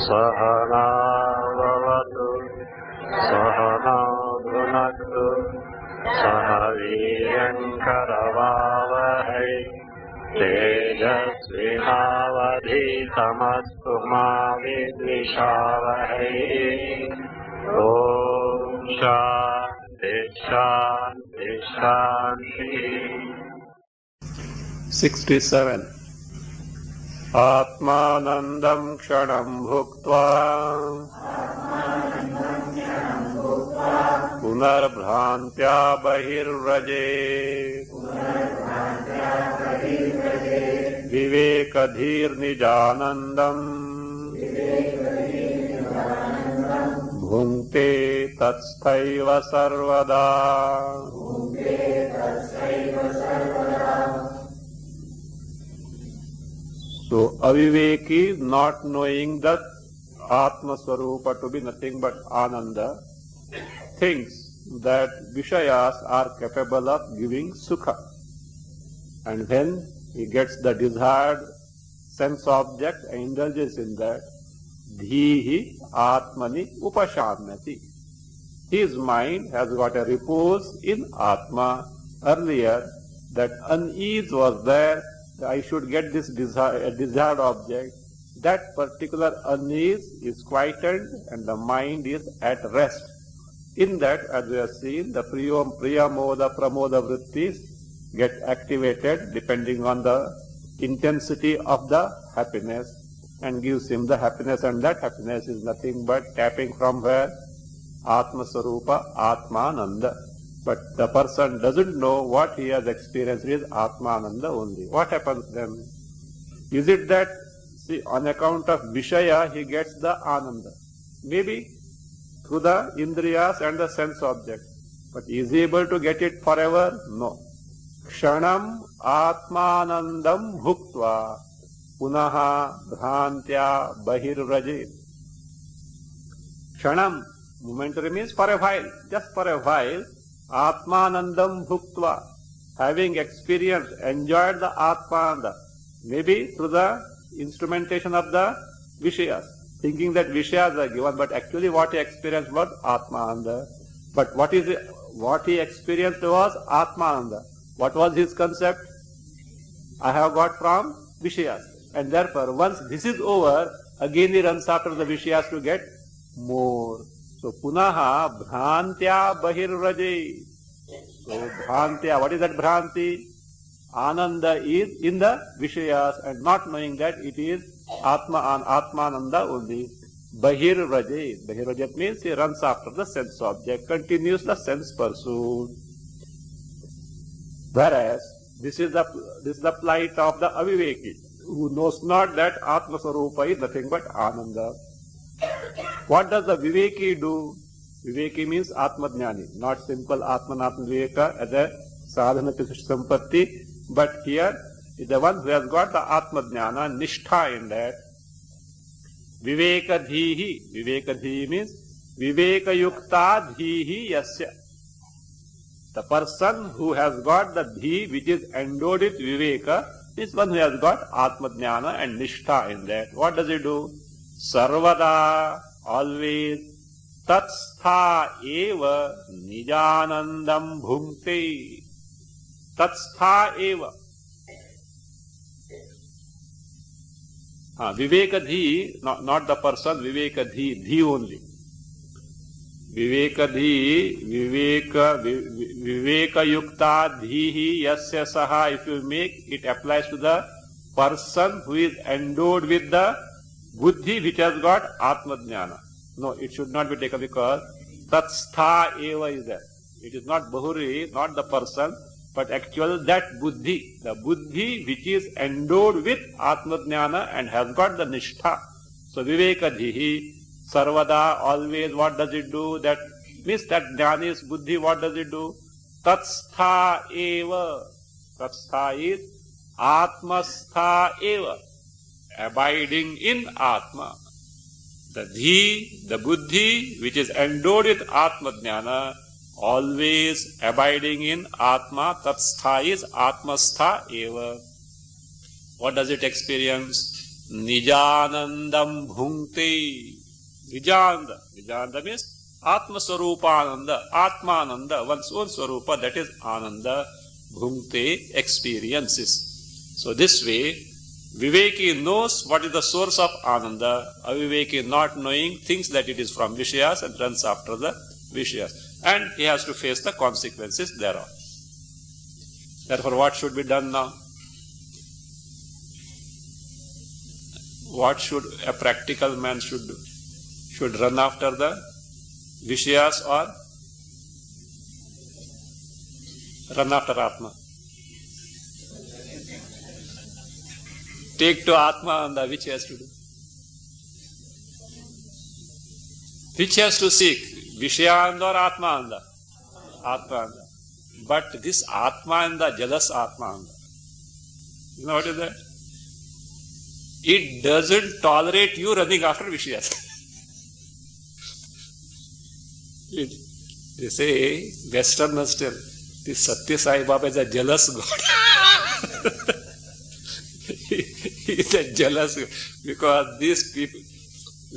सहनावतु सहनौ भुनक्तु सह वीर्यङ्करवावहै तेजस्विनावधीतमस्तु मा विद्विषावहै। ॐ शान्ति शान्ति शान्ति। 67. आत्मानन्दं क्षणं भुक्त्वा पुनर्भ्रान्त्या बहिर्व्रजेत् विवेकधीर्निजानन्दम् भुङ्क्ते तत्स्थैव सर्वदा। So, aviveki, not knowing the Atma Swarupa to be nothing but Ananda, thinks that Vishayas are capable of giving Sukha. And when he gets the desired sense object and indulges in that, Dhihi Atmani Upashamyati. His mind has got a repose in Atma. Earlier, that unease was there. I should get this desired object. That particular unease is quietened and the mind is at rest. In that, as we have seen, the Priyamoda, Pramoda Vrittis get activated depending on the intensity of the happiness and gives him the happiness, and that happiness is nothing but tapping from where? Atma Sarupa, Atmananda. But the person doesn't know what he has experienced with Atmananda only. What happens then? Is it that, see, on account of Vishaya he gets the Ananda? Maybe through the Indriyas and the sense object. But is he able to get it forever? No. Kshanam Atmanandam Bhuktva Punaha Bhrantya Bahirrajet. Kshanam, momentary means for a while, just for a while. Atmanandam Bhuktva, having experienced, enjoyed the Atmananda, maybe through the instrumentation of the Vishayas, thinking that Vishayas are given, but actually what he experienced was Atmananda. But what he experienced was Atmananda. What was his concept? I have got from Vishayas. And therefore, once this is over, again he runs after the Vishayas to get more. So, punaha bhrantya bahirraje. So, bhrantya, what is that bhranti? Ananda is in the Vishayas and not knowing that it is Atmananda only. Bahirraje. Bahirraje means he runs after the sense object, continues the sense pursuit. Whereas, this is the plight of the aviveki, who knows not that Atma Sarupa is nothing but Ananda. What does the Viveki do? Viveki means Atmadhyani, not simple Atmanatma Viveka as a sadhana sampatti, but here is the one who has got the Atmadhyana, Nishtha in that. Viveka Dhihi. Viveka Dhihi means Viveka Yukta Dhihi Yasya. The person who has got the Dhi which is endowed with Viveka is one who has got Atmadhyana and Nishtha in that. What does he do? Sarvada, always, tatstha eva nijanandam bhunkte. Tatstha eva. Vivekadhi, not the person, Vivekadhi, Dhi only. Vivekadhi, Viveka Yukta Dhihi Yasya Saha, if you make, it applies to the person who is endowed with the Buddhi which has got Atmadhyana. No, it should not be taken because Tatstha Eva is there. It is not Bahuri, not the person, but actually that Buddhi, the Buddhi which is endowed with Atmadhyana and has got the Nishtha. So Vivekadhihi, Sarvada, always, what does it do? That means that Jnana is Buddhi, what does it do? Tatstha Eva. Tatstha is Atmastha Eva. Abiding in Atma. The Dhi, the Buddhi, which is endowed with Atmadhyana, always abiding in Atma, Tatstha is Atmastha Eva. What does it experience? Nijanandam bhungte. Nijananda means Atma Swarupananda, Atmananda, one's own Swarupa, that is Ananda, bhungte, experiences. So this way, Viveki knows what is the source of Ananda, Aviveki not knowing thinks that it is from Vishayas and runs after the Vishayas. And he has to face the consequences thereof. Therefore, what should be done now? What should a practical man should do? Should run after the Vishayas or run after Atma? Take to Atma, which he has to do? Which he has to seek? Vishayanda or Atma? Atma. But this Atma, jealous Atma, you know what is that? It doesn't tolerate you running after Vishayas. They say, Westerners tell, this Satya Sai Baba is a jealous God. He is a jealous God. Because these people,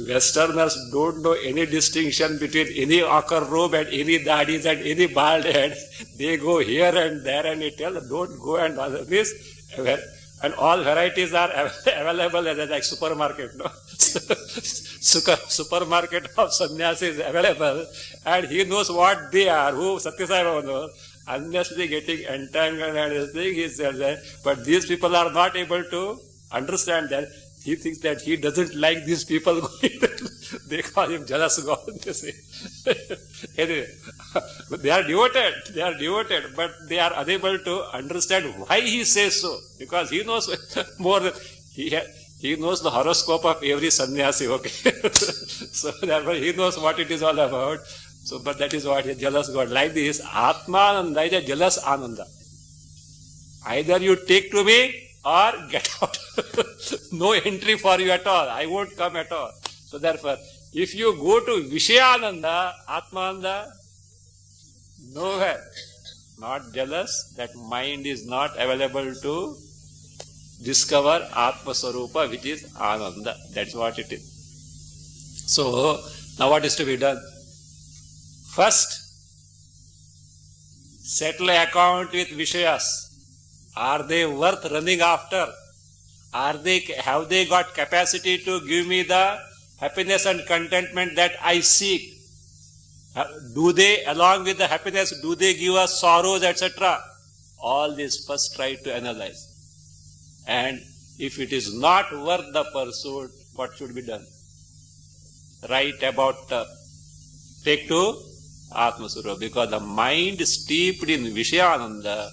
Westerners don't know any distinction between any ochre robe and any dadis and any bald head. They go here and there and they tell, don't go and other this. And all varieties are available as like supermarket, no? Supermarket of sannyasi is available, and he knows what they are, who Satya Sai Baba knows. Unnecessarily getting entangled and this thing, he says that. But these people are not able to understand that. He thinks that he doesn't like these people going. They call him jealous God, they say. Anyway, they are devoted, but they are unable to understand why he says so. Because he knows more than, he knows the horoscope of every sannyasi, okay. So therefore he knows what it is all about. So, but that is what a jealous God. Like this, Atmananda is a jealous Ananda. Either you take to me or get out. No entry for you at all. I won't come at all. So therefore, if you go to Vishayananda, Atmananda, nowhere. Not jealous, that mind is not available to discover Atma Swarupa, which is Ananda. That's what it is. So, now what is to be done? First, settle account with Vishayas. Are they worth running after? Have they got capacity to give me the happiness and contentment that I seek? Do they, along with the happiness, do they give us sorrows, etc.? All this first try to analyze. And if it is not worth the pursuit, what should be done? Write about, take to Atma Swarupa, because the mind steeped in Vishayananda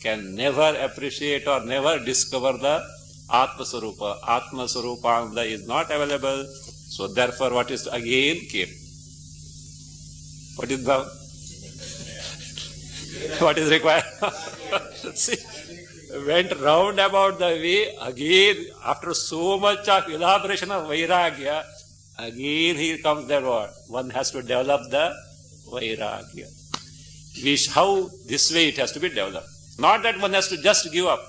can never appreciate or never discover the Atma Swarupa. Atma Swarupananda is not available. So therefore, what is again came? What is the? What is required? See, went round about the way again. After so much of elaboration of Vairagya, again he comes there. What one has to develop the Vairagya. How this way it has to be developed. Not that one has to just give up.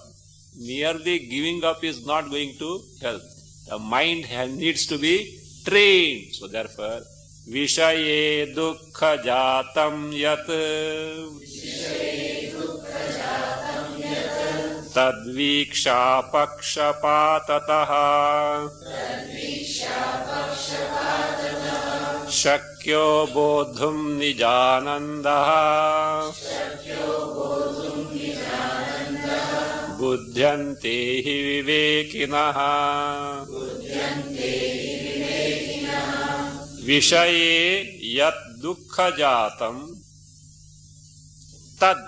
Merely giving up is not going to help. The mind needs to be trained. So therefore, Vishaye dukkha jatam yat tadviksha pakshapatataha shakyo bodhum nijanandaha buddhyante hi vivekinaha Vishaye yat dukkha jatam tad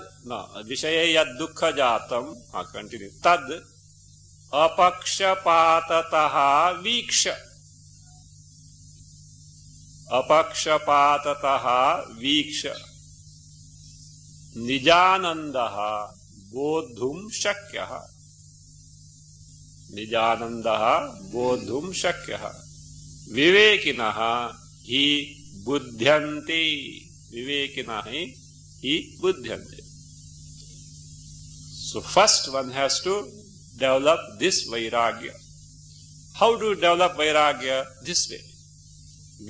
Vishaye yat dukkha jatam continue tad apakshapatataha viksha nijanandaha bodhum shakyaha vivekinaha hi buddhyanti. So first one has to develop this Vairagya. How do you develop vairagya? This way.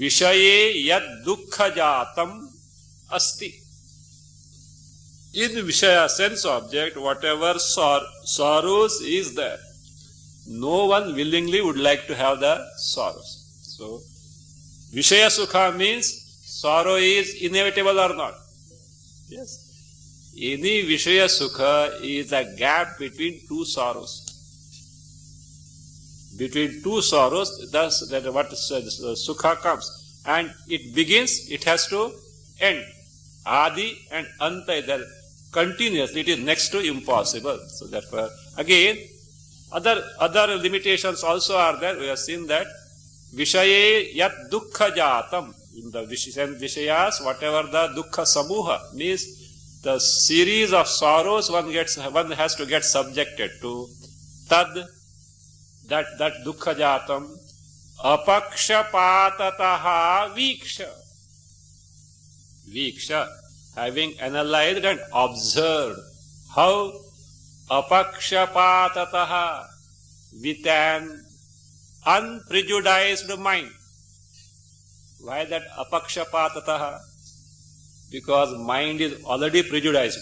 Vishaye yad dukkha jatam asti. In Vishaya, sense object, whatever sorrows is there, no one willingly would like to have the sorrows. So, Vishaya Sukha means sorrow is inevitable or not. Yes. Any Vishaya Sukha is a gap between two sorrows. Between two sorrows, thus that what Sukha comes. And it begins, it has to end. Adi and Anta, that continuously, it is next to impossible. So therefore, again, other limitations also are there. We have seen that Vishaye yat dukkha jatam. In the Vishayas, whatever the dukkha samuha means, the series of sorrows one has to get subjected to. Tad, that dukkha jatam, apakshapatataha viksha. Viksha, having analyzed and observed how apakshapatataha, with an unprejudiced mind. Why that apakshapatataha? Because mind is already prejudiced.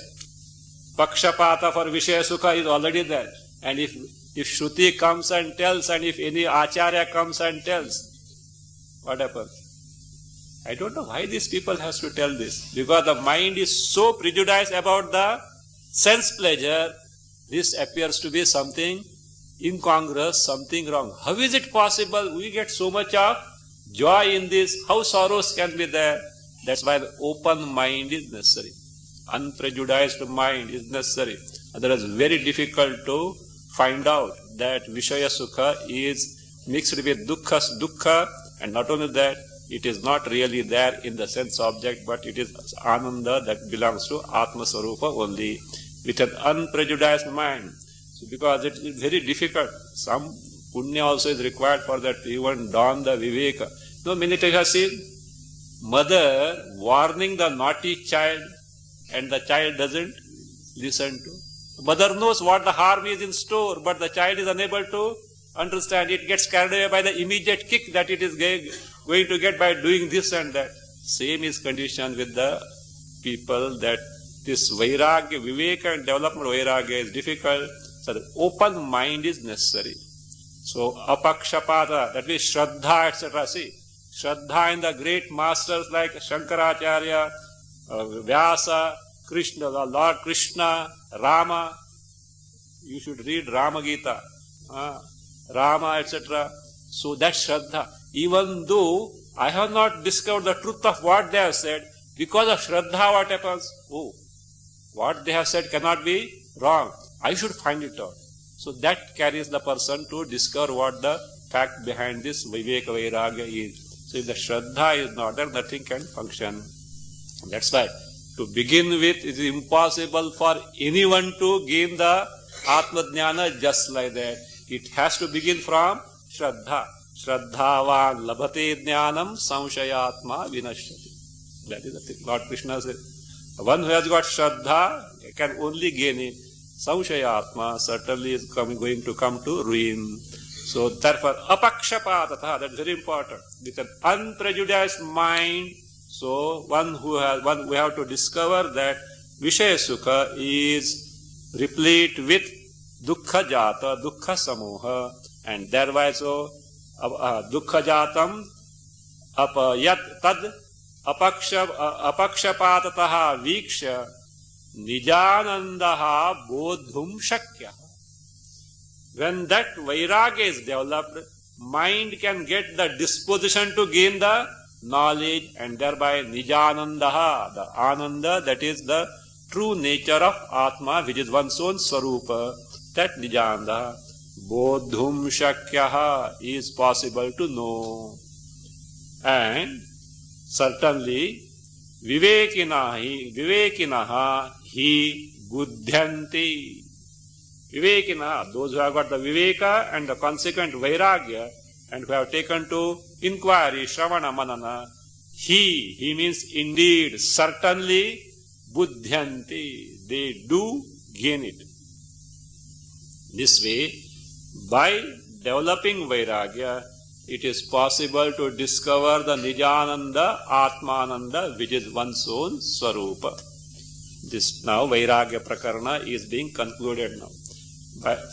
Pakshapata for Vishaya Sukha is already there. And if Shruti comes and tells, and if any Acharya comes and tells, what happens? I don't know why these people has to tell this. Because the mind is so prejudiced about the sense pleasure, this appears to be something incongruous, something wrong. How is it possible? We get so much of joy in this. How sorrows can be there? That's why the open mind is necessary. Unprejudiced mind is necessary. Otherwise, very difficult to find out that Vishaya Sukha is mixed with dukkha, and not only that, it is not really there in the sense object, but it is Ananda that belongs to Atma Sarupa only, with an unprejudiced mind. So because it is very difficult, some punya also is required for that to even dawn the viveka. No, many times I have seen mother warning the naughty child, and the child doesn't listen to. Mother knows what the harm is in store, but the child is unable to understand. It gets carried away by the immediate kick that it is going to get by doing this and that. Same is condition with the people, that this vairagya, viveka and development vairagya is difficult. So the open mind is necessary. So apakshapata, that means Shraddha, etc. See, Shraddha in the great masters like Shankaracharya, Vyasa, Krishna, the Lord Krishna, Rama. You should read Rama Gita, Rama, etc. So that Shraddha, even though I have not discovered the truth of what they have said, because of Shraddha, what happens? Oh, what they have said cannot be wrong. I should find it out. So that carries the person to discover what the fact behind this Viveka Vairagya is. So if the Shraddha is not there, nothing can function. That's why, to begin with, it is impossible for anyone to gain the Atma Jnana just like that. It has to begin from Shraddha. Shraddhavan labhate jnanam samshayatma vinashyati. That is the thing. Lord Krishna said, one who has got Shraddha can only gain it. Samshayatma certainly is going to come to ruin. So therefore, apakshapatata, that is very important. With an unprejudiced mind, so we have to discover that Vishaya Sukha is replete with dukkha jata, dukkha samoha, and thereby so dukkha jatam yat tad apakshapatataha viksha nijanandaha bodhum shakya. When that vairagya is developed, mind can get the disposition to gain the knowledge, and thereby nijanandaha, the ananda, that is the true nature of Atma, which is one's own Sarupa, that nijanandaha, bodhum shakyaha, is possible to know. And certainly, vivekinaha hi buddhyanti. Vivekinaha, those who have got the viveka and the consequent vairagya, and who have taken to inquiry, shravana, manana, he means indeed, certainly, buddhyanti, they do gain it. This way, by developing Vairagya, it is possible to discover the Nijananda, Atmananda, which is one's own Swarupa. This now Vairagya Prakarana is being concluded now.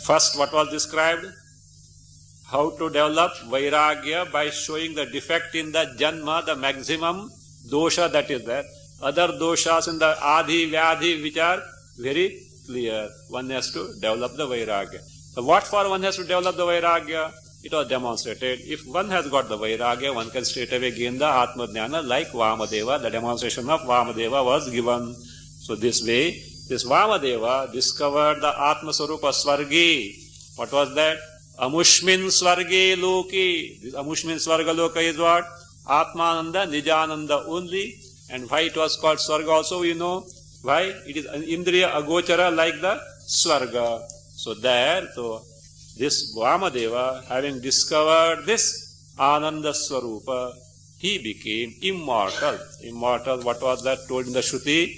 First, what was described? How to develop Vairagya by showing the defect in the Janma, the maximum dosha that is there. Other doshas in the Adhi, Vyadhi, which are very clear. One has to develop the Vairagya. So what for one has to develop the Vairagya? It was demonstrated. If one has got the Vairagya, one can straight away gain the Atma Jnana like Vamadeva. The demonstration of Vamadeva was given. So this way, this Vamadeva discovered the Atma Swarupa Swargi. What was that? Amushmin Swarge Loki. This Amushmin Swarga Loka is what? Atmananda, Nijananda only. And why it was called Swarga also, you know. Why? It is an Indriya Agochara like the Swarga. So there, so this Vamadeva, having discovered this Ananda Swarupa, he became immortal. Immortal, what was that told in the Shruti?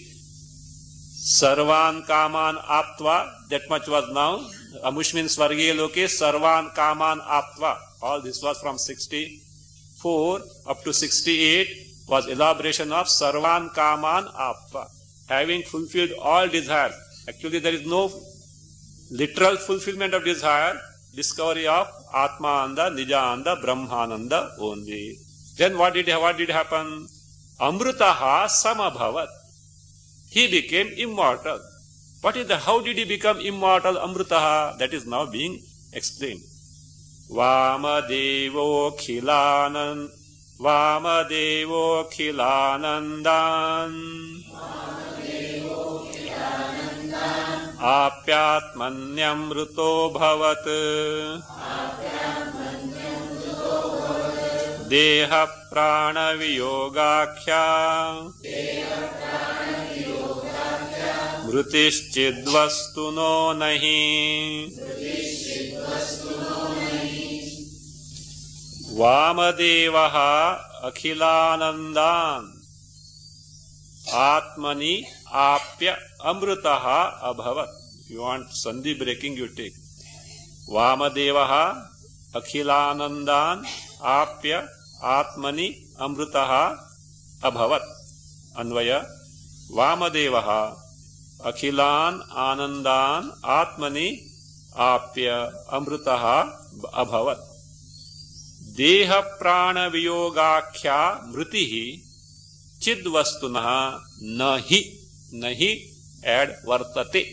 Sarvan Kaman Aptva, that much was now. Amushmin Swargiya Loke, Sarvan Kaman Aptva. All this was from 64 up to 68 was elaboration of Sarvan Kaman Aptva. Having fulfilled all desires. Actually, there is no literal fulfillment of desire, discovery of Atmananda, Nijananda, Brahmananda only. Then what did happen? Amrutaha Samabhavat. He became immortal. What is the, how did he become immortal, Amrutaha? That is now being explained. Vamadevo Khilanandan Apyatmanyamruto Bhavat Deha Prana Viyogakhya Mrutischidvastuno Nahi. Vamadevaha Akhilanandan Atmani Apya Amrutaha Abhavat. If you want Sandhi breaking, you take. Vamadevaha Akhilanandan Apya Atmani Amrutaha Abhavat. Anvaya. Vamadevaha Akhilan Anandan Atmani Apya Amrutaha Abhavat. Deha Prana Viyogakhya Mrutihi Chidvastunaha Nahi add Vartate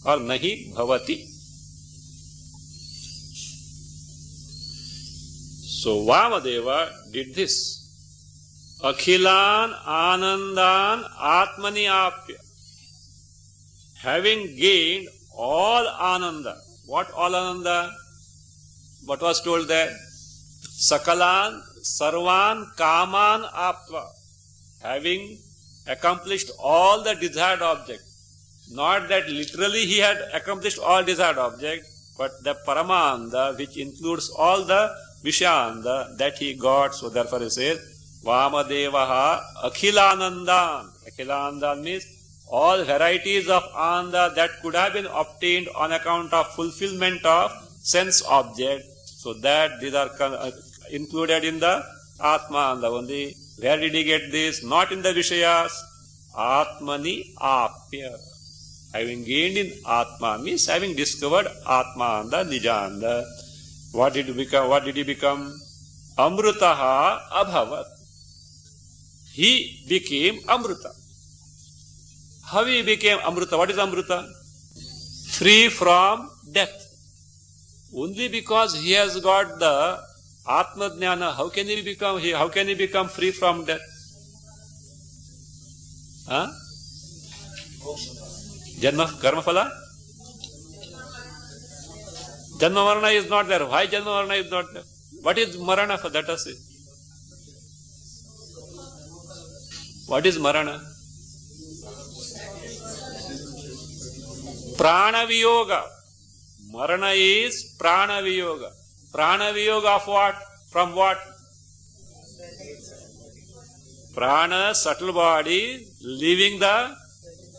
or Nahi Bhavati. So Vamadeva did this. Akhilan Anandan Atmani Apya. Having gained all Ananda. What all Ananda? What was told there? Sakalan Sarvan Kaman Aptva. Having accomplished all the desired object. Not that literally he had accomplished all desired object, but the Paramananda, which includes all the Vishanda, that he got. So therefore he says, Vamadevaha Akhilanandan. Akhilanandan means all varieties of Ananda that could have been obtained on account of fulfillment of sense object. So that these are included in the Atmananda only. Where did he get this? Not in the Vishayas. Atmani Apya. Having gained in Atma means having discovered Atmananda, Nijananda. What did he become? Amrutaha Abhavat. He became Amruta. How he became Amruta? What is Amruta? Free from death. Only because he has got the Atma Jnana, how can he become free from death? Huh? Karma Phala? Janma Marana is not there. Why Janma Marana is not there? What is Marana? Let us see. What is Marana? Prana Viyoga. Marana is Prana Viyoga. Prana Viyoga of what? From what? Prana, subtle body, leaving the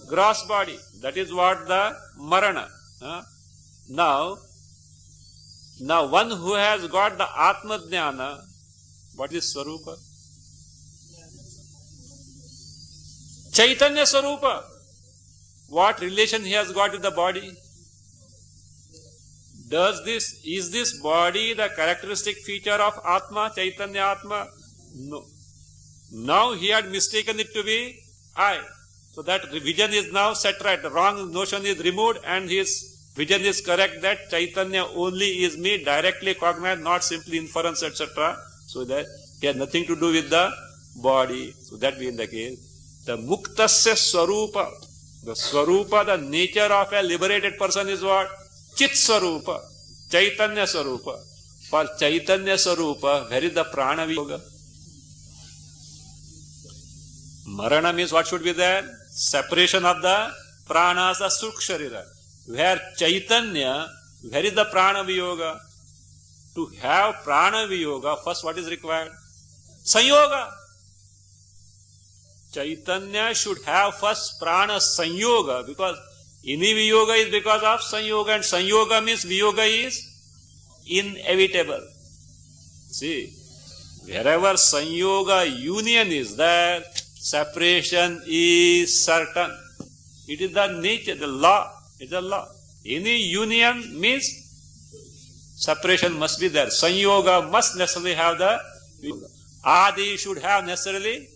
gross body. That is what the Marana. Now, Now one who has got the Atma Jnana, what is Swarupa? Chaitanya Swarupa. What relation he has got with the body? Is this body the characteristic feature of Atma, Chaitanya Atma? No. Now he had mistaken it to be I. So that vision is now set right. The wrong notion is removed and his vision is correct that Chaitanya only is me, directly cognized, not simply inference, etc. So that he has nothing to do with the body. So that being the case, the Muktasya Swarupa, the Swarupa, the nature of a liberated person is what? Chit Swarupa, Chaitanya Swarupa. For Chaitanya Swarupa, where is the Prana Viyoga? Marana means what should be there? Separation of the pranas, the Suksharira. Where Chaitanya, where is the Prana Viyoga? To have Prana Viyoga, first what is required? Sanyoga. Chaitanya should have first Prana Sanyoga, because any Viyoga is because of Sanyoga, and Sanyoga means Viyoga is inevitable. See, wherever Sanyoga union is there, separation is certain. It is the nature, the law. It is a law. Any union means separation must be there. Sanyoga must necessarily have the Viyoga. Adi should have necessarily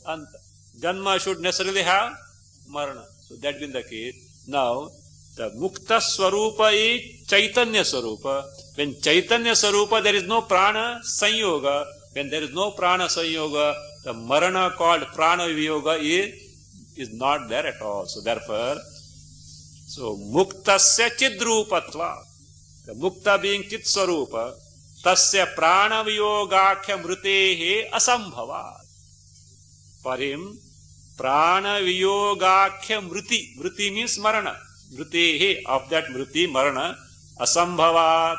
Anta. Janma should necessarily have Marana. So that being the case. Now, the Mukta Swarupa is Chaitanya Swarupa. When Chaitanya Swarupa, there is no Prana Sanyoga. When there is no Prana Sanyoga, the Marana called Prana Viyoga is not there at all. So therefore, Muktasya Chidrupatva, the Mukta being Chit Swarupa, Tasya Prana Viyogakhya Mritehe Asambhava. For him, Prana Viyogakhya Mriti. Mriti means Marana. Mritehe, of that Mriti, Marana, Asambhavat.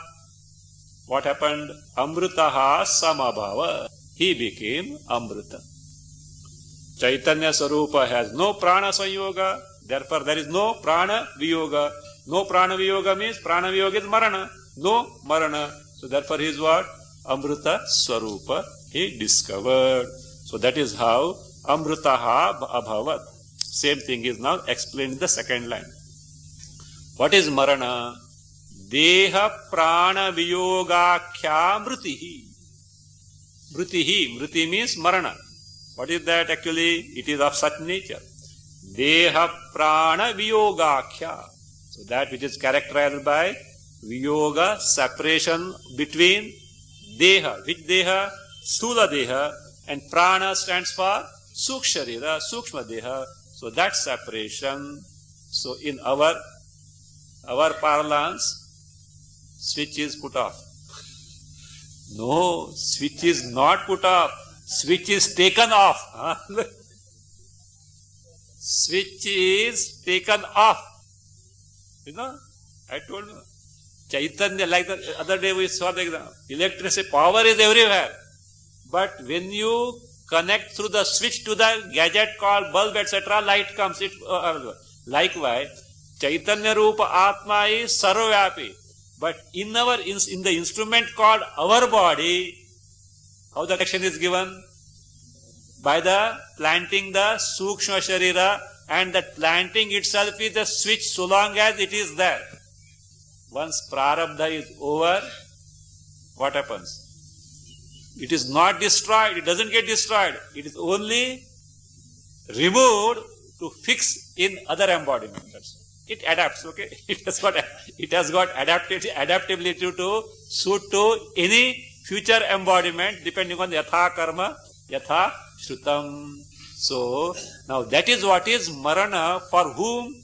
What happened? Amritaha Samabhava. He became Amrita. Chaitanya Swarupa has no Prana Sanyoga, therefore there is no Prana Viyoga. No Prana Viyoga means Prana Viyoga is Marana. No Marana. So therefore he is what? Amrita Swarupa. He discovered. So that is how Amritaha Abhavat. Same thing is now explained in the second line. What is Marana? Deha Prana Viyogakhya Mritihi. Mritihi. Mriti means Marana. What is that actually? It is of such nature. Deha Prana Viyogakhya. So that which is characterized by Viyoga, separation between Deha. Which Deha? Sthula Deha. And Prana stands for Suksharira, Sukshma Deha. So that separation. So in our parlance, switch is put off. No, switch is not put off. Switch is taken off. Switch is taken off. You know, I told you. Chaitanya, like the other day we saw the example. Electricity, power is everywhere. But when you connect through the switch to the gadget called bulb, etc., light comes. Likewise, Chaitanya Rupa Atma is Sarvavyapi. But in the instrument called our body, how the action is given? By the planting the Sukshma Sharira, and that planting itself is the switch so long as it is there. Once Prarabdha is over, what happens? It is not destroyed, it doesn't get destroyed. It is only removed to fix in other embodiments. It adapts, okay? It has got adaptability to suit to any future embodiment depending on yatha karma, yatha shrutam. So, now that is what is Marana for whom?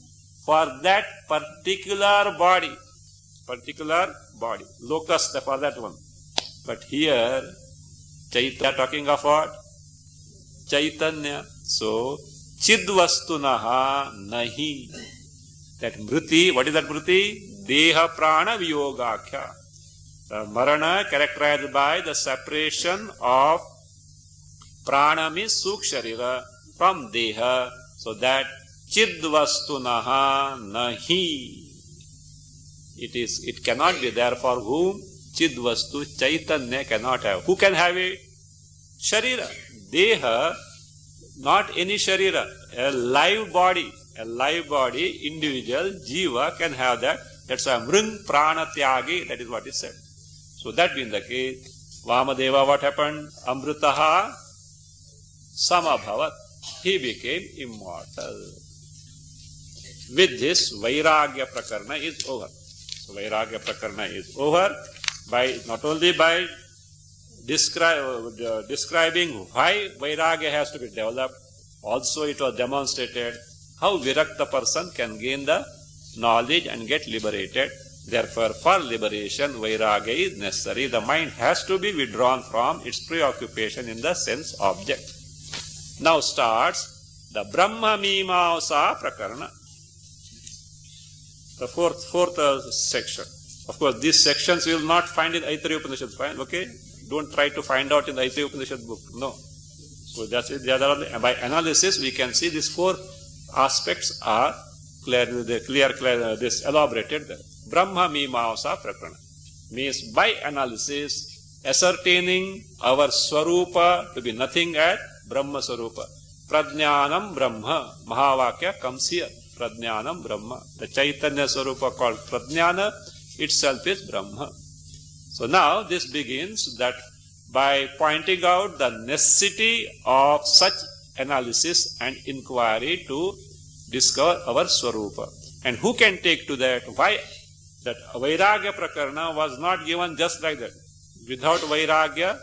For that particular body. Locus for that one. But here, Chaitanya talking of what? Chaitanya. So, Chidvastunaha nahi. That Mriti, what is that Mriti? Deha Prana Viyogakhya. The Marana characterized by the separation of Prana means Suksharira from Deha. So that Chidvastunaha nahi. It cannot be there for whom? Chid Vastu, Chaitanya cannot have. Who can have it? Sharira. Deha, not any Sharira. A live body, individual, Jiva can have that. That's why Mring Prana Tyagi, that is what is said. So that being the case, Vamadeva, what happened? Amritaha Samabhavat. He became immortal. With this, Vairagya Prakarna is over. So Vairagya Prakarna is over by not only by describing why Vairagya has to be developed, also it was demonstrated how Virakta person can gain the knowledge and get liberated. Therefore, for liberation, Vairagya is necessary. The mind has to be withdrawn from its preoccupation in the sense object. Now starts the Brahma Mimamsa Prakarana. The fourth section. Of course, these sections you will not find in Aitreya Upanishad. Fine, okay? Don't try to find out in the Aitreya Upanishad book. No. So that's it. By analysis, we can see these four aspects are this elaborated there. Brahma Mimamsa Prakarana means by analysis, ascertaining our Swarupa to be nothing at Brahma Swarupa. Prajnanam Brahma. Mahavakya comes here. Prajnanam Brahma. The Chaitanya Swarupa called Prajnana itself is Brahma. So now this begins that by pointing out the necessity of such analysis and inquiry to discover our Swarupa. And who can take to that? Why? That Vairagya Prakarana was not given just like that. Without Vairagya,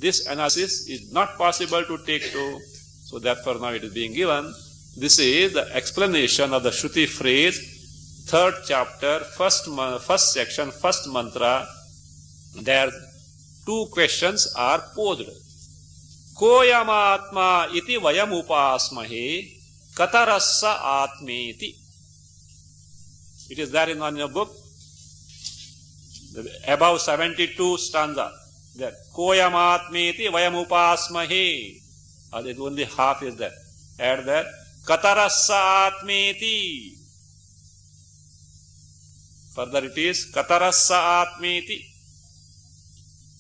this analysis is not possible to take to. So therefore now it is being given. This is the explanation of the Shruti phrase, 3rd chapter, first section, first mantra. There 2 questions are posed. Koyamatma iti vayam upasmahe katarassa atmeti. It is there in your book. Above 72 stanza. There. Koyamatmeti vayam upasmahe. Only half is there. Add there. Katarassa atmeti. Further it is Katarassa atmeti.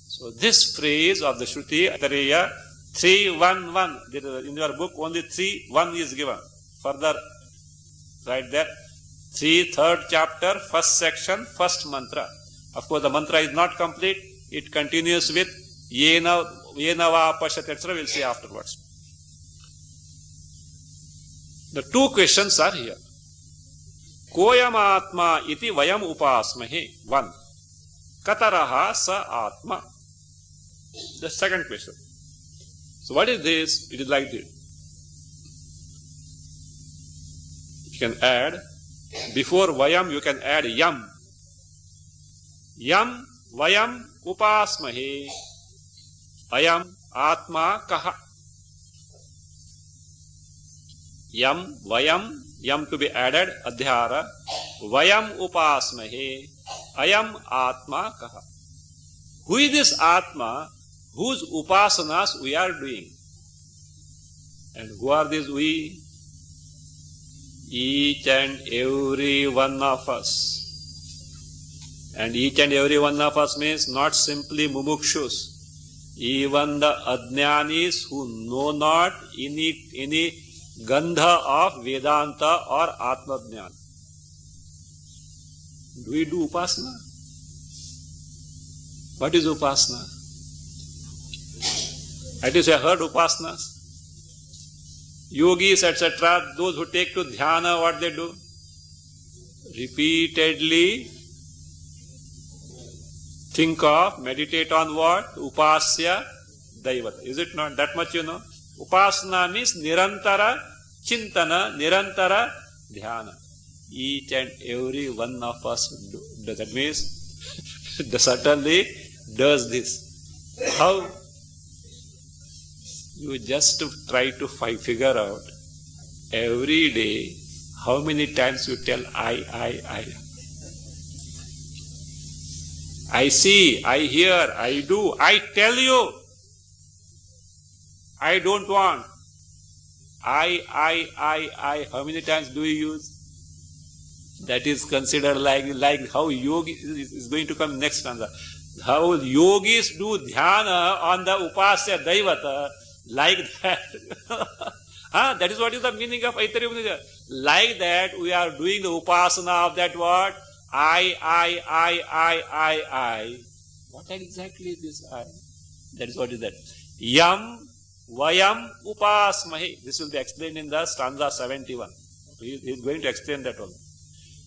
So this phrase of the Shruti Aitareya 3-1-1. In your book only 3-1 is given. Further, right there. 3rd chapter, 1st section, 1st mantra. Of course, the mantra is not complete. It continues with Yena va pashat, etc. We'll see afterwards. The 2 questions are here. Koyam atma iti vayam upasmahe. 1. Kataraha sa atma. The second question. So what is this? It is like this. You can add, before vayam you can add yam. Yam vayam upasmahe. Ayam atma kaha. Yam vayam, yam to be added, adhyara. Vayam upasmahe. Ayam atma kaha. Who is this atma whose upasanas we are doing? And who are these we? Each and every one of us. And each and every one of us means not simply mumukshus. Even the adnyanis who know not any gandha of Vedanta or Atma Jnana. Do we do upasana? What is upasana? At least I heard upasanas. Yogis, etc., those who take to dhyana, what they do? Repeatedly think of, meditate on what? Upasya Daivata. Is it not? That much you know? Upasana means nirantara chintana, nirantara dhyana. Each and every one of us do. That means certainly does this. How? You just try to figure out every day how many times you tell I. I see, I hear, I do, I tell you. I don't want. I. How many times do you use? That is considered like how yogi is going to come next stanza. How yogis do dhyana on the upasya daivata, like that. That is what is the meaning of Aitariya Upanishad. Like that, we are doing the upasana of that what? I. What exactly is this I? That is what is that. Yam vayam upasmahe. This will be explained in the stanza 71. He is going to explain that one.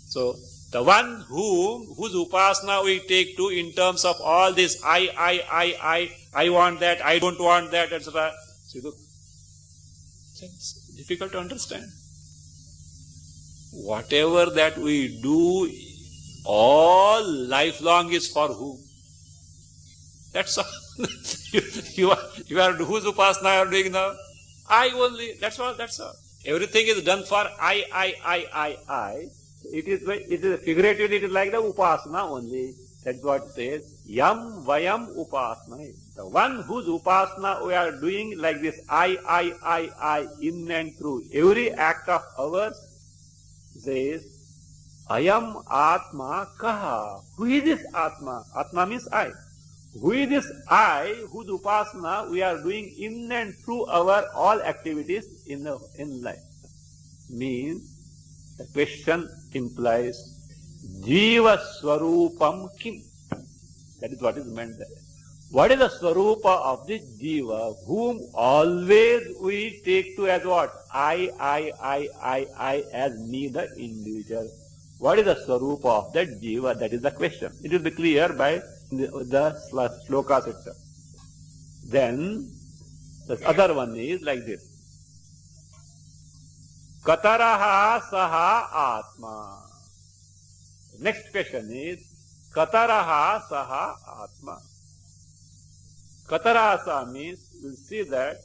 So, the one whose upasana we take to in terms of all this I want that, I don't want that, etc. See, look, it's difficult to understand. Whatever that we do, all lifelong is for whom? That's all. you are whose upasana you are doing now? I only. That's all. Everything is done for I. It is figuratively, it is like the upasana only. That's what it says. Yam vayam upasana. The one whose upasana we are doing like this I, in and through every act of ours, says, Ayam Atma Kaha. Who is this Atma? Atma means I. Who is this I whose upasana we are doing in and through our all activities in life? Means the question implies Jiva Swarupam Kim. That is what is meant there. What is the Swarupa of this Jiva whom always we take to as what? I as me, the individual. What is the Swarupa of that Jiva? That is the question. It will be clear by the slokas itself. Then the other one is like this. Kataraha saha atma. Next question is Kataraha saha atma. Katarasa means we'll see that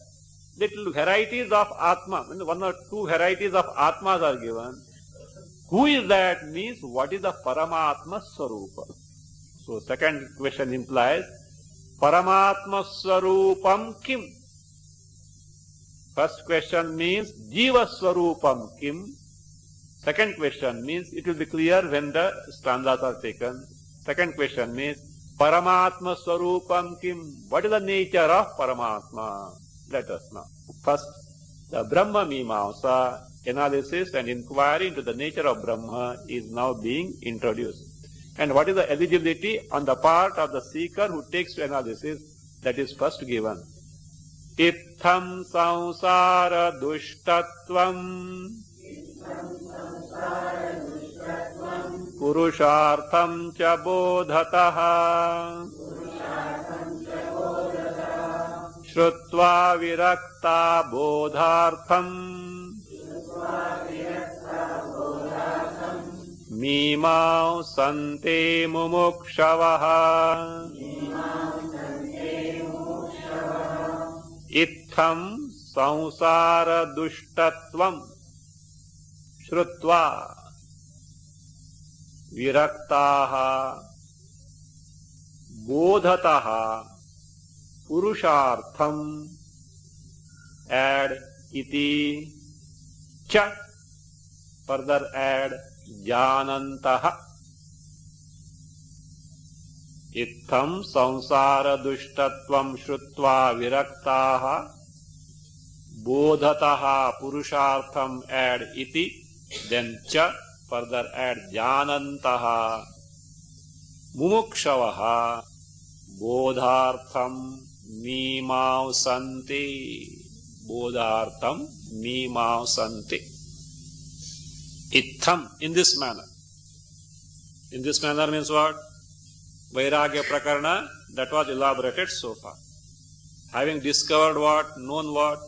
little varieties of atma, one or two varieties of atmas are given. Who is that means what is the Paramatma Swarupa? So second question implies Paramatma Swarupam Kim. First question means Jiva Swarupam Kim. Second question means it will be clear when the stanzas are taken. Second question means Paramatma Swarupam Kim. What is the nature of Paramatma? Let us know. First, the Brahma Mimamsa analysis and inquiry into the nature of Brahma is now being introduced. And what is the eligibility on the part of the seeker who takes to analysis? That is first given. Itham samsara dushtatvam purushartham cha bodhataha shrutva virakta bodhartham Mimau sante mumukshavaha Itham samsara dushtatvam Shrutva viraktaha bodhataha purushartham add iti cha, further add janantaha. Itham samsara dushtatvam shrutva viraktaha bodhataha purushartham add iti, then cha, further add janantaha mumukshavaha bodhartham mimamsanti. Bodhartham mimamsanti. Itham, in this manner. In this manner means what? Vairagya Prakarana, that was elaborated so far. Having discovered what? Known what?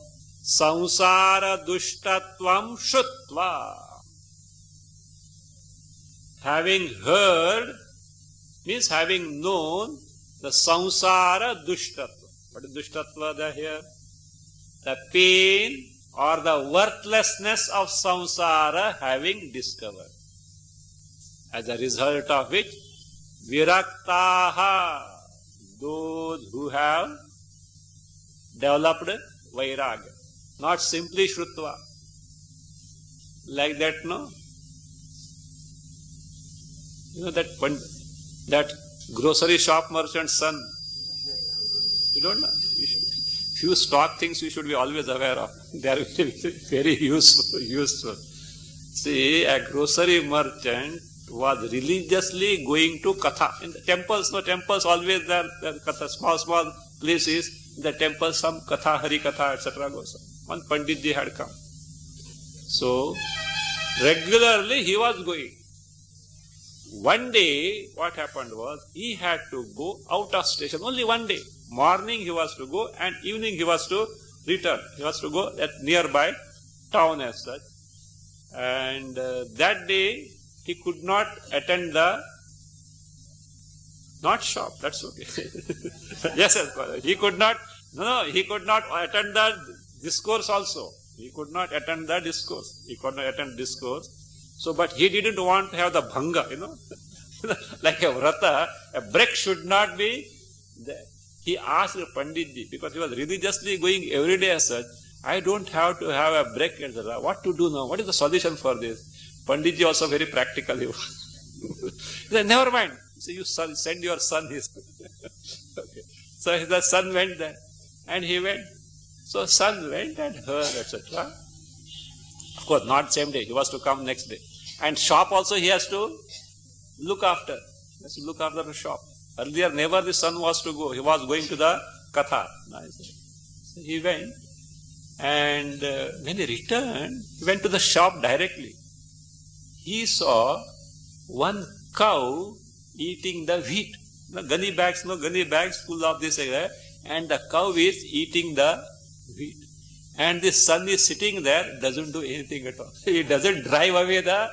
Samsara dushtatvam shutva. Having heard means having known the samsara dushtatva. What is dushtatva there here? The pain or the worthlessness of samsara having discovered. As a result of which, viraktaha, those who have developed vairagya. Not simply shrutva. Like that, no? You know that grocery shop merchant's son. You don't know. Few stock things you should be always aware of. They are very useful. See, a grocery merchant was religiously going to Katha. In the temples, no temples always there Katha, small places. In the temples, some Katha, Hari Katha, etc. goes on. One Panditji had come. So, regularly he was going. One day, what happened was, he had to go out of station, only one day. Morning he was to go and evening he was to return. He was to go at nearby town as such. And that day, he could not attend the, not shop, that's okay. Yes, he could not attend the discourse also. He could not attend the discourse. He could not attend discourse. So, but he didn't want to have the bhanga, like a vrata, a break should not be there. He asked Panditji, because he was religiously going every day as such, I don't have to have a break, etc. What to do now? What is the solution for this? Panditji also very practical. He said, never mind. So you send your son. Okay. So the son went there and he went. So son went and heard, etc. Of course, not same day. He was to come next day. And shop also he has to look after. He has to look after the shop. Earlier, never the son was to go. He was going to the Katha. So he went. And when he returned, he went to the shop directly. He saw one cow eating the wheat. Gunny bags full of this, and the cow is eating the wheat. And the son is sitting there, doesn't do anything at all. He doesn't drive away the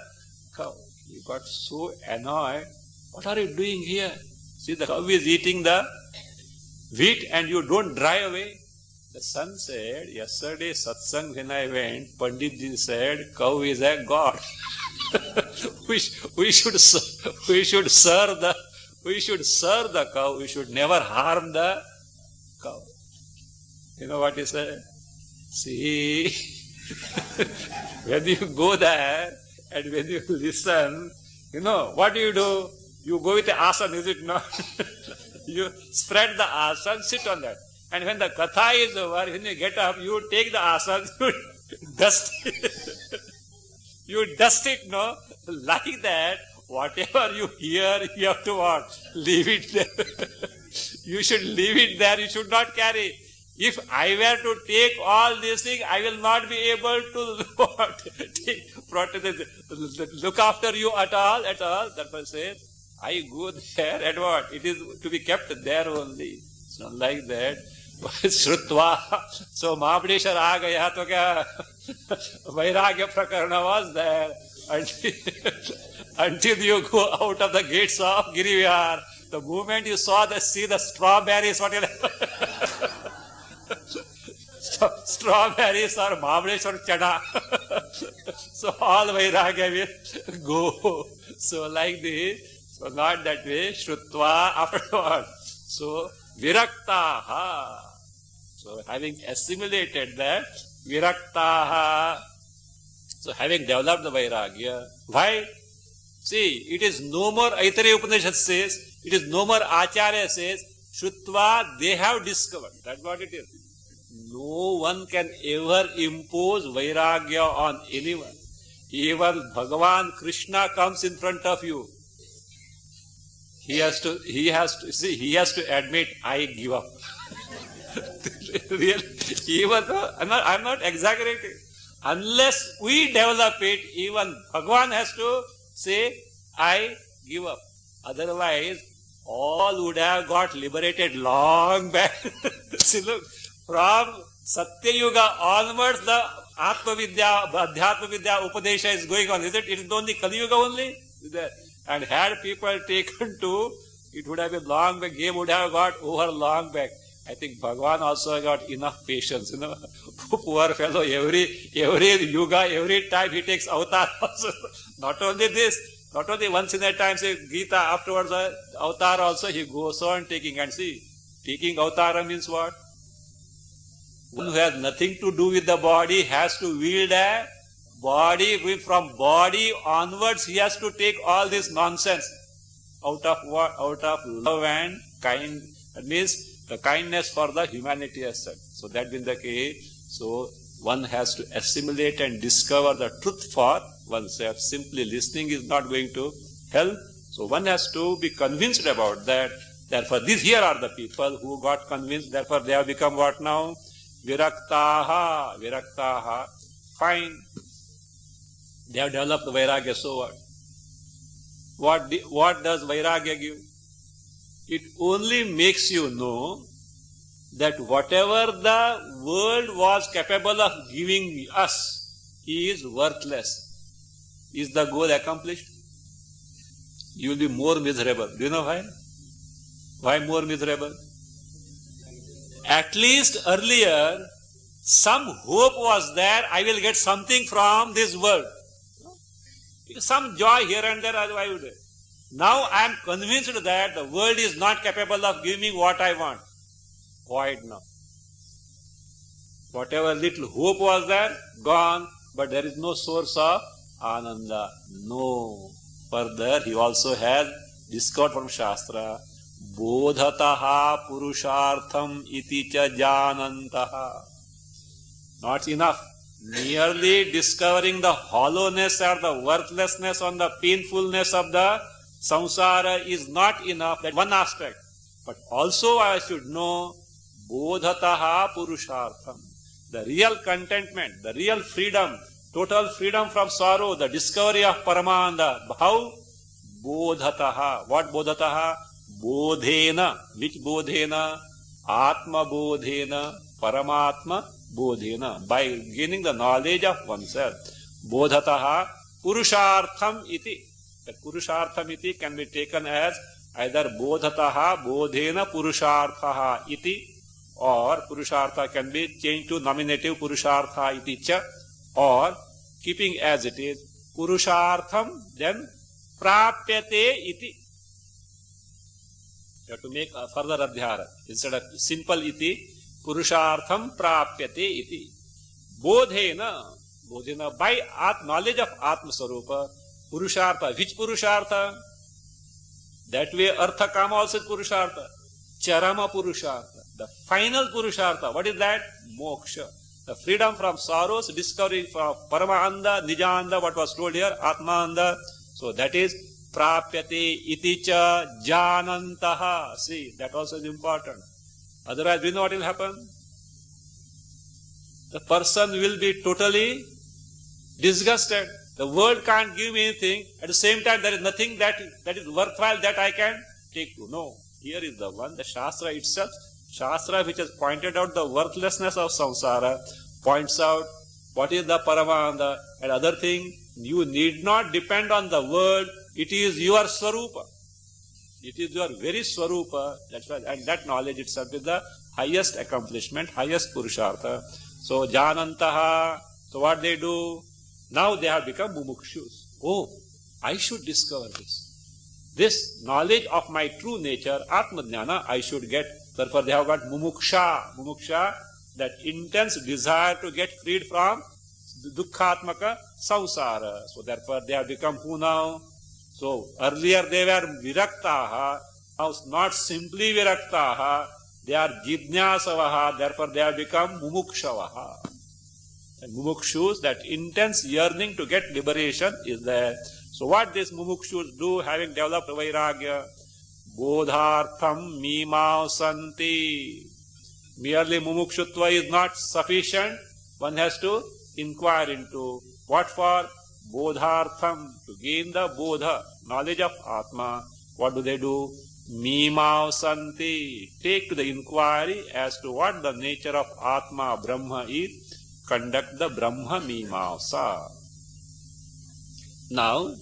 cow. He got so annoyed. What are you doing here? See, the cow is eating the wheat and you don't drive away. The son said, yesterday satsang when I went, Panditji said, cow is a god. we should serve the cow. We should never harm the cow. You know what he said? See, when you go there and when you listen, what do? You go with the asana, is it not? You spread the asana, sit on that. And when the katha is over, when you get up, you take the asana, you dust it. You dust it, like that. Whatever you hear, you have to what? Leave it there. You should leave it there. You should not carry. If I were to take all these things, I will not be able to look after you at all. Therefore says, I go there and what? It is to be kept there only. It's not like that. Shrutva. So Mahabadeshwar aa gaya to kya? Vairagya prakarana was there. Until you go out of the gates of Girivihar, the moment you see the strawberries, what strawberries or Mahabadeshwar chana. So all Vairagya will go. So like this. So not that way, Shrutva afterward. So Viraktaha. So having assimilated that, Viraktaha. So having developed the Vairagya. Why? See, it is no more, Aitareya Upanishad says, it is no more Acharya says, Shrutva, they have discovered. That's what it is. No one can ever impose Vairagya on anyone. Even Bhagavan Krishna comes in front of you. He has to admit, I give up. Really, even though, I'm not exaggerating. Unless we develop it, even Bhagavan has to say, I give up. Otherwise, all would have got liberated long back. See, look, from Satya Yuga onwards, the Atma Vidya, Adhyatma Vidya Upadesha is going on. Is it? It is only Kali Yuga only? And had people taken to, it would have been long back, game would have got over long back. I think Bhagavan also got enough patience, Poor fellow, every yuga, every time he takes avatar also. Not only this, not only once in a time, say Gita, afterwards avatar also, he goes on taking. And see, taking avatar means what? One who has nothing to do with the body has to wield a body. From body onwards, he has to take all this nonsense. out of what? Out of love and kind, that means the kindness for the humanity as such. So that being the case, so one has to assimilate and discover the truth for oneself. Simply listening is not going to help. So one has to be convinced about that. Therefore, here are the people who got convinced. Therefore, they have become what now? Viraktaha. Viraktaha. Fine. They have developed Vairagya. So what? What does Vairagya give? It only makes you know that whatever the world was capable of giving us is worthless. Is the goal accomplished? You will be more miserable. Do you know why? Why more miserable? At least earlier, some hope was there, I will get something from this world. Some joy here and there, I would. Now I am convinced that the world is not capable of giving me what I want. Void now. Whatever little hope was there, gone, but there is no source of Ananda. No. Further, he also has discovered from Shastra, Bodhataha Purushartham iti cha janantaha. Not enough. Merely discovering the hollowness or the worthlessness or the painfulness of the samsara is not enough. That one aspect. But also I should know Bodhataha Purushartham. The real contentment, the real freedom, total freedom from sorrow, the discovery of Paramananda. How? Bodhataha. What Bodhataha? Bodhena. Which Bodhena? Atma Bodhena. Paramatma Bodhena. By gaining the knowledge of oneself. Bodhataha Purushartham iti. The Purushartham iti can be taken as either Bodhataha Bodhena Purusharthaha iti, or Purushartha can be changed to nominative Purushartha iti cha, or keeping as it is Purushartham, then Prapyate iti. You have to make a further adhyara. Instead of simple iti, Purushartham Prapyate iti. Bodhena. Bodhena, by knowledge of Atma Sarupa. Purushartha. Which Purushartha? That way Artha Kama also is Purushartha. Charama Purushartha. The final Purushartha. What is that? Moksha. The freedom from sorrows, discovery from Paramahanda, Nijanda, what was told here, Atmananda. So that is Prapyate iti cha janantaha. See, that also is important. Otherwise, we know what will happen. The person will be totally disgusted. The world can't give me anything. At the same time, there is nothing that is worthwhile that I can take to. No. Here is the one, the Shastra itself. Shastra which has pointed out the worthlessness of samsara, points out what is the Paramahanda. And other thing, you need not depend on the world. It is your Swarupa. It is your very Swarupa. That's why, and that knowledge itself is the highest accomplishment, highest Purushartha. So, Janantaha. So what they do? Now they have become mumukshus. Oh, I should discover this. This knowledge of my true nature, Atma-jnana, I should get. Therefore they have got mumuksha. Mumuksha, that intense desire to get freed from dukkhatmaka samsara. So therefore they have become who now? So earlier they were viraktaha. Now not simply viraktaha. They are jidnyasavaha. Therefore they have become mumukshavaha. And mumukshus, that intense yearning to get liberation is there. So what these mumukshus do, having developed vairagya? Bodhartham mimausanti. Merely mumukshutva is not sufficient. One has to inquire into what for? Bodhartham, to gain the bodha, knowledge of Atma. What do? Mimausanti. Take to the inquiry as to what the nature of Atma, Brahma is. Conduct the Brahma Mimamsa. Now,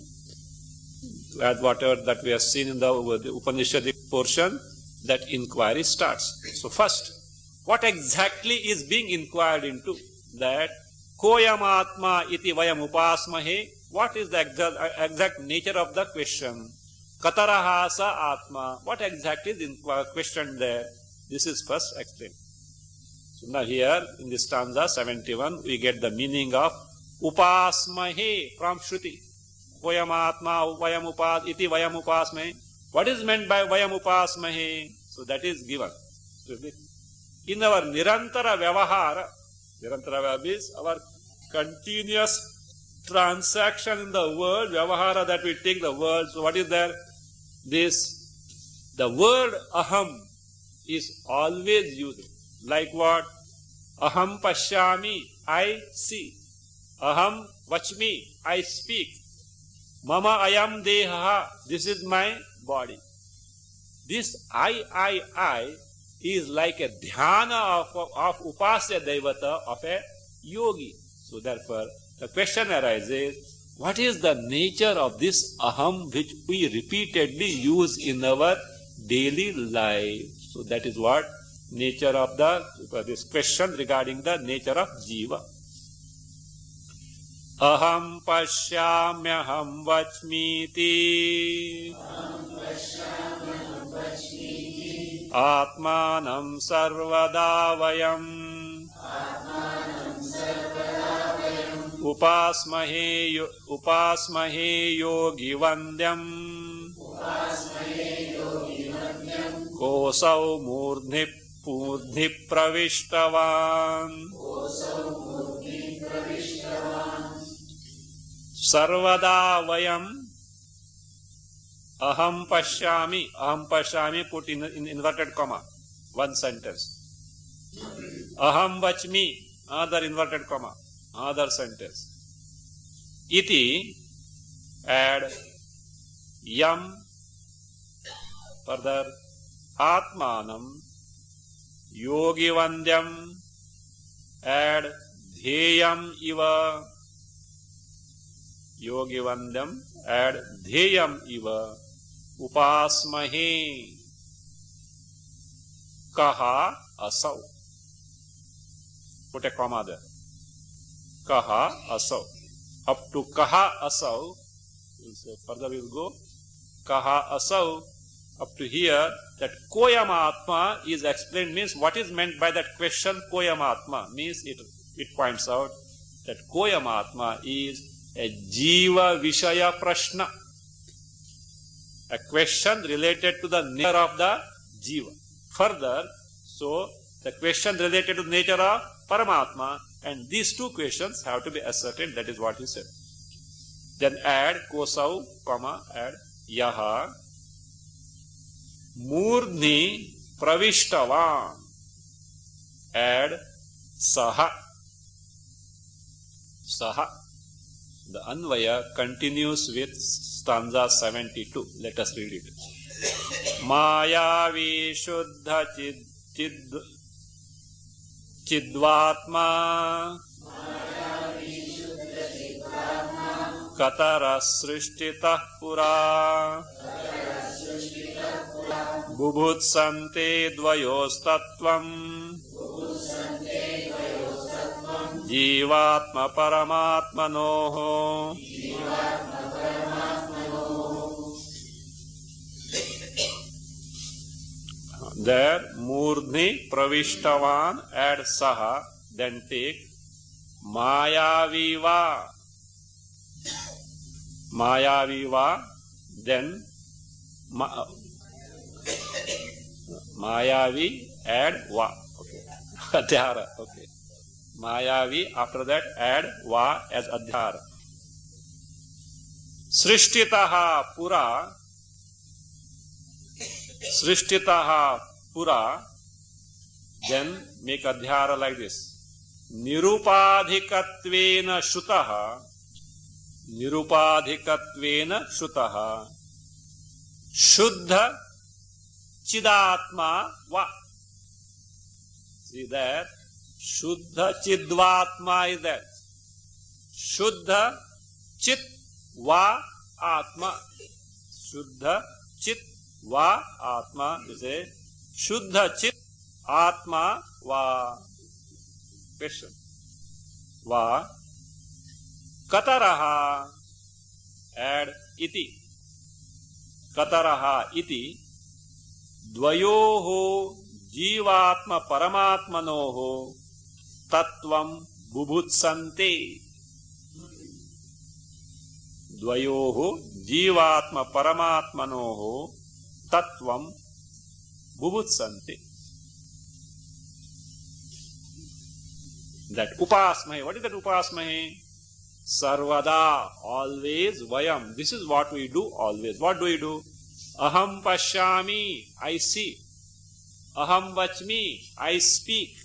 as whatever that we have seen in the Upanishadic portion, that inquiry starts. So first, what exactly is being inquired into? That Koyam Atma iti vayam upasmahe. What is the exact nature of the question? Katarahasa Atma. What exactly is questioned there? This is first explained. So now here in this stanza 71 we get the meaning of upasmahe from Shruti. Koyam Atma vayam upas iti vayam upasmahe. What is meant by vayam upasmahe? So that is given. In our nirantara vyavahara, nirantara vyavahara means our continuous transaction in the world, vyavahara, that we take the world. So what is there? The word aham is always used. Like what? Aham pashyami, I see. Aham vachmi, I speak. Mama ayam deha, this is my body. This I is like a dhyana of upasya devata of a yogi. So therefore, the question arises, what is the nature of this aham which we repeatedly use in our daily life? So that is what nature of this question regarding the nature of jiva. Aham pashyamyaham vachmiti atmanam sarvada vayam upasmahe yogi vandyam kosau murdhi pravishtavan sarvada vayam aham pashyami put in inverted comma, one sentence. Aham vachmi, another inverted comma, another sentence. Iti, add yam, further atmanam, yogi vandyam, add dhyeyam iva, yogi vandyam, add dhyeyam iva, upasmahe, kaha asau. Put a comma there. Kaha asau. Up to kaha asau, further we will go. Kaha asau, up to here, that koyam atma is explained, means what is meant by that question koyam atma, means it points out that koyam atma is a jiva vishaya prashna, a question related to the nature of the jiva. Further, so the question related to the nature of Paramatma, and these two questions have to be ascertained. That is what he said. Then add kosau, comma, add yaha murdhi pravishtavan, add saha. Saha. The Anvaya continues with stanza 72. Let us read it. Mayavi shuddha chidvatma katara srishtitah pura bubhutsante dvayostatvam jivatma paramatmanoho. There, murdhi pravishtavan, add saha, then take mayaviva. Mayaviva, then mayavi, add va. Okay. Adhyara. Okay. Mayavi, after that add va as adhyara. Srishtitaha pura. Srishtitaha pura. Then make adhyara like this. Nirupadhikatvena shutaha. Nirupadhikatvena shutaha. Shuddha chidatma va. See that? Shuddha chidvatma is that. Shuddha chit va atma. Shuddha chit va atma is a Shuddha chit atma va. Question. Va kataraha, add iti. Kataraha iti dvayoho jivatma paramatmanoho tattvam bubhutsante. Dvayoho jivatma paramatmanoho tattvam bubutsanti. That upasmahe. What is that upasmahe? Sarvada, always, vayam. This is what we do always. What do we do? Aham pashyami, I see. Aham vachmi, I speak.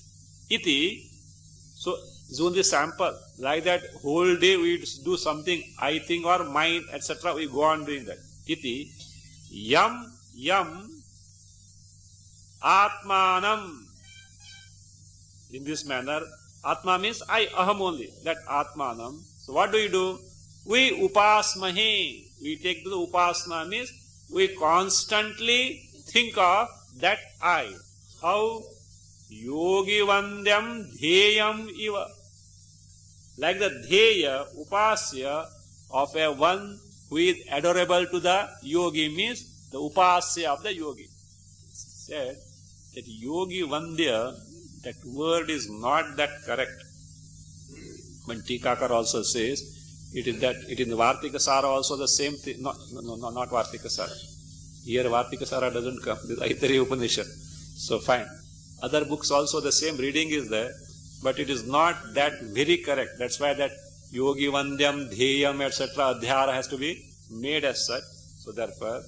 Iti. So, is only sample. Like that, whole day we do something, I think or mind, etc. We go on doing that. Iti. Yam atmanam. In this manner, atma means I, aham only. That atmanam. So what do? We upasmahe. We take to the upasana means we constantly think of that I. How? Yogi vandyam dheyam iva. Like the dheya, upasya of a one who is adorable to the yogi means the upasya of the yogi. Said that yogi vandya, that word is not that correct. When Tikakar also says, it is in the Vartika Sara also the same thing. No, not Vartika Sara. Here Vartika Sara doesn't come. This is Aitari Upanishad. So fine. Other books also the same reading is there, but it is not that very correct. That's why that Yogi Vandyam, Dheyam, etc. Adhyara has to be made as such. So therefore,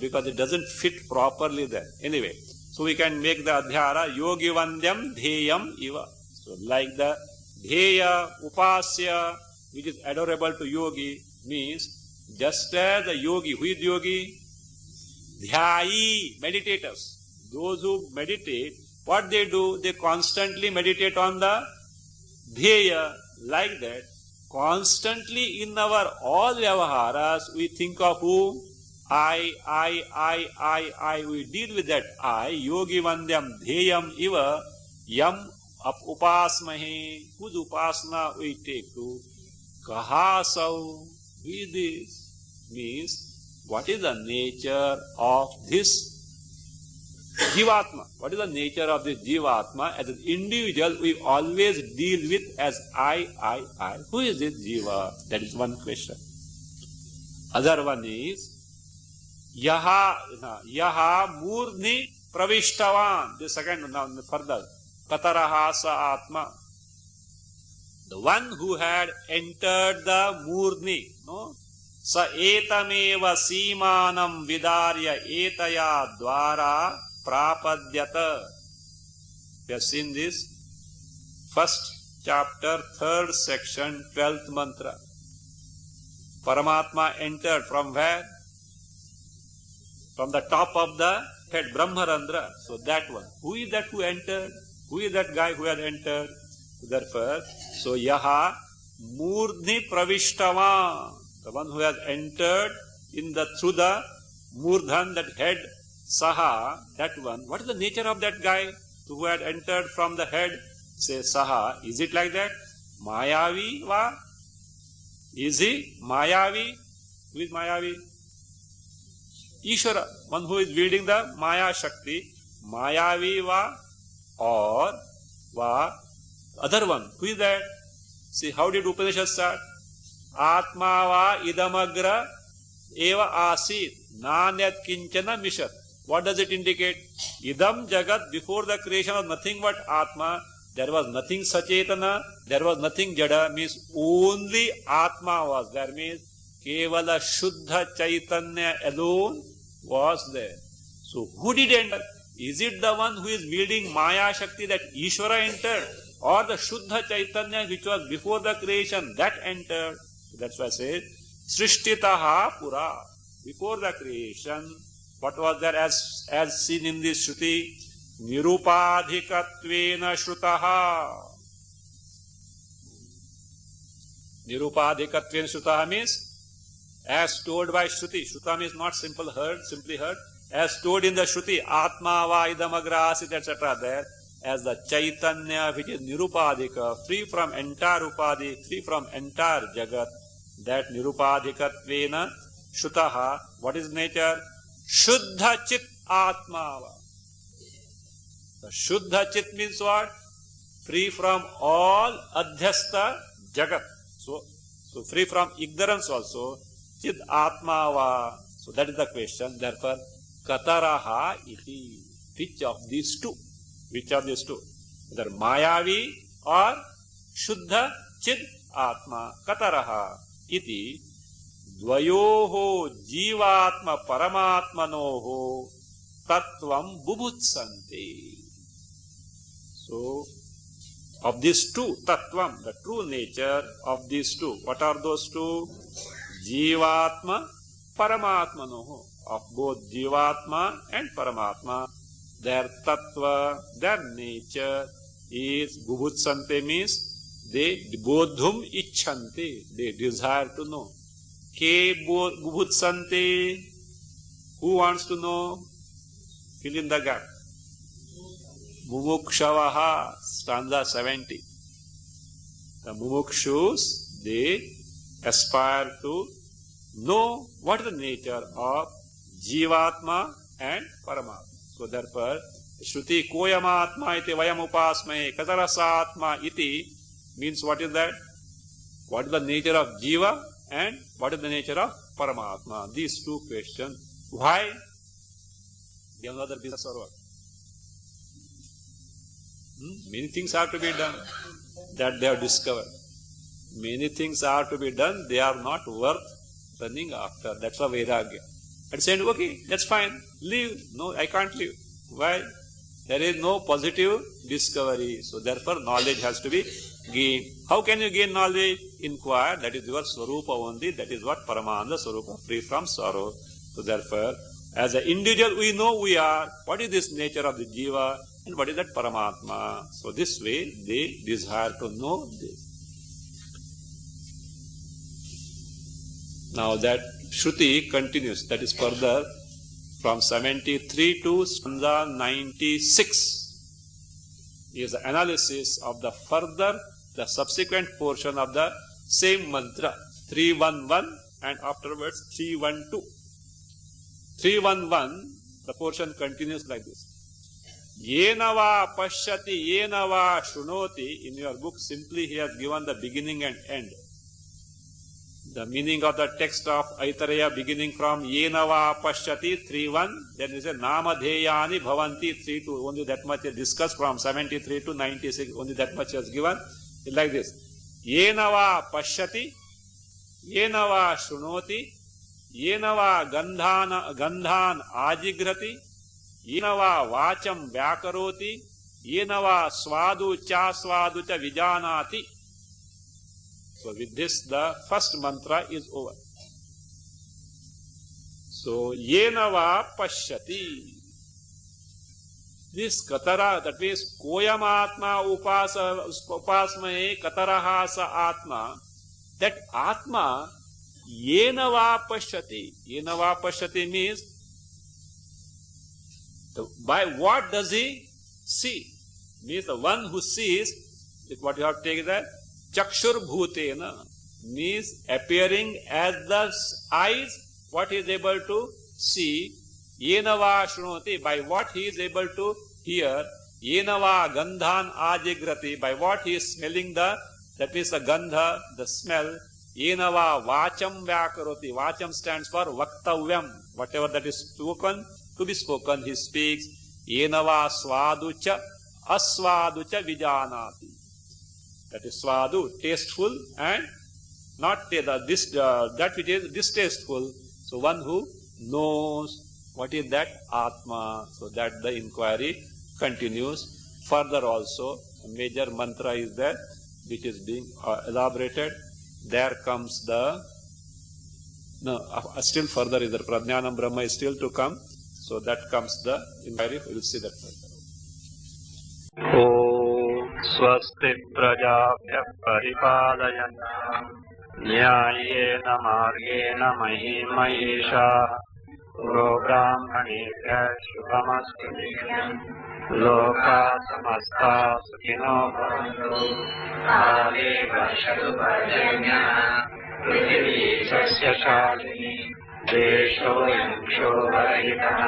because it doesn't fit properly there. Anyway, so we can make the Adhyara Yogi Vandyam, Dheyam, Iva. So like the Dheya, Upasya, which is adorable to yogi, means just as the yogi, who is yogi? Dhyayi, meditators. Those who meditate, what they do? They constantly meditate on the Dheya. Like that, constantly in our all vyavaharas, we think of who? I. We deal with that I. Yogi Vandyam, Dheyam, Iva, Yam, upasmahe. Whose upasana we take to? Kahasau. With this means what is the nature of this Jivatma? What is the nature of this Jivatma? As an individual, we always deal with as I. Who is this Jiva? That is one question. Other one is Yaha Murni Pravishtavan. The second, now further. Kataraha sa Atma. The one who had entered the Murni, no? Sa etameva simanam vidarya etaya dvara prapadyata. We have seen this. First chapter, third section, 12th mantra. Paramatma entered from where? From the top of the head, Brahmarandra. So that one. Who is that who entered? Who is that guy who has entered? Therefore, so Yaha Murdhi Pravishtavan, the one who has entered through the Murdhan, that head, Saha, that one. What is the nature of that guy who had entered from the head? Say Saha. Is it like that? Mayavi va? Is he Mayavi? Who is Mayavi? Ishvara, one who is wielding the Maya Shakti. Mayavi va? Or va? Other one. Who is that? See, how did Upanishad start? Atma va idamagra eva asit nanyat kinchana mishat. What does it indicate? Idam jagat, before the creation was nothing but Atma. There was nothing Sachetana. There was nothing Jada. Means only Atma was there. Means Kevala Shuddha Chaitanya alone was there. So who did enter? Is it the one who is wielding Maya Shakti, that Ishvara entered? Or the Shuddha Chaitanya which was before the creation, that entered? That's why I say Srishtitaha Pura. Before the creation, what was there as seen in this Shruti? Nirupadhikatvena Shrutaha. Nirupadhikatvena Shrutaha means as told by Shruti. Shruta means not simply heard. As told in the Shruti, Atma va idamagra asit, etc. There, as the Chaitanya which is Nirupadhika, free from entire Upadhi, free from entire Jagat, that Nirupadhikatvena Shrutaha. What is nature? Shuddha Chit Atma. The Shuddha Chit means what? Free from all Adhyastha Jagat. So free from ignorance also. Chit Atma va. So that is the question. Therefore, Kataraha iti. Which of these two? Which of these two? Either Mayavi or Shuddha Chid Atma. Kataraha iti. Dvayoho Jivatma Paramatmanoho Tattvam Bubhutsante. So, of these two, Tattvam, the true nature of these two. What are those two? Jivatma Paramatmanoho. Of both Jivatma and Paramatma, their tattva, their nature is Bubhutsante, means they bodhum ichchante, they desire to know. Ke Bubhutsante, who wants to know? Fill in the gap. Mumukshavaha, stanza 70. The mumukshus, they aspire to know what is the nature of Jivatma and Paramatma. So therefore, Shruti Koyamatma iti vayam upasmaye katarasatma iti means what is that? What is the nature of Jiva and what is the nature of Paramatma? These two questions. Why? They have another business or what? Many things are to be done that they have discovered. Many things are to be done, they are not worth running after. That's a Vairagya. And saying, okay, that's fine, leave. No, I can't leave. Why? There is no positive discovery. So therefore knowledge has to be gained. How can you gain knowledge? Inquire. That is your Swarupa only. That is what Paramananda Swarupa, free from sorrow. So therefore, as an individual we know we are. What is this nature of the Jiva and what is that Paramatma? So this way they desire to know this. Now that Shruti continues, that is further from 73 to stanza 96 is the analysis of the further, the subsequent portion of the same mantra 311 and afterwards 312. 311, the portion continues like this. Yena va pashyati, yena va shrunoti. In your book simply he has given the beginning and end. The meaning of the text of Aitareya beginning from Yena va pashyati 3.1, then is a Namadheyani bhavanti 3.2. Only that much is discussed from 73 to 96. Only that much is given. It's like this. Yena va pashyati, yena va shrunoti, yena va gandhan ajigrati, yena va vacham vyakaroti, yena va swadu cha vijanati. So with this, the first mantra is over. So, yena va pashyati. This katara, that means koyamatma upasmaye kataraha sa atma. That atma, yena va pashyati. Yena va pashyati means, by what does he see? Means the one who sees, is what you have taken that. Chakshur bhutena means appearing as the eyes, what he is able to see. Yenava shrunoti, by what he is able to hear. Yenava gandhan ajigrati, by what he is smelling that means the gandha, the smell. Yenava vacham vyakaroti, vacham stands for vaktavyam, whatever that is spoken, to be spoken, he speaks. Yenava swaducha aswaducha vijanati. That is swadu, tasteful, and not that which is distasteful. So one who knows what is that Atma. So that the inquiry continues. Further also, a major mantra is there, which is being elaborated. There comes still further is the Prajnanam Brahma is still to come. So that comes the inquiry. We will see that further. स्वस्ति प्रजाभ्यः परिपालयन्तः न्याय्येन मार्गेण महीं महिषाः गोब्राह्मणेभ्यः शुभमस्तु नित्यम् लोकाः समस्ताः सुखिनो भवन्तु काले वर्षतु पर्जन्यः पृथिवी सस्यशालिनी देशोऽयं क्षोभरहितः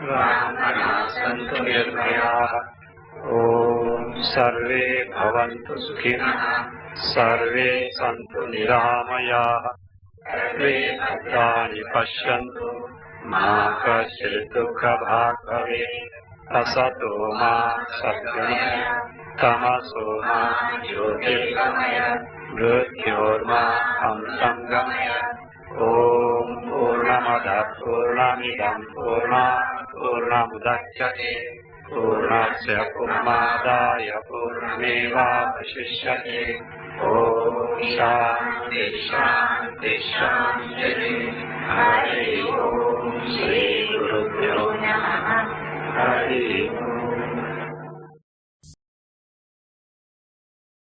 ब्राह्मणाः सन्तु निर्भयाः ओम सर्वे भवन्तु सुखिनः सर्वे सन्तु निरामयाः सर्वे भद्राणि पश्यन्तु मा कश्चित् दुःखभाग् भवेत् असतो मा सद्गमय तमसो मा ज्योतिर्गमय मृत्योर्मा अमृतङ्गमय ॐ पूर्णमदः पूर्णमिदं पूर्णात् पूर्णमुदच्यते पूर्णस्य पूर्णमादाय पूर्णमेवावशिष्यते ॐ शान्ति शान्ति शान्तिः हरि ओम् श्री गुरुभ्यो नमः हरि ओम्।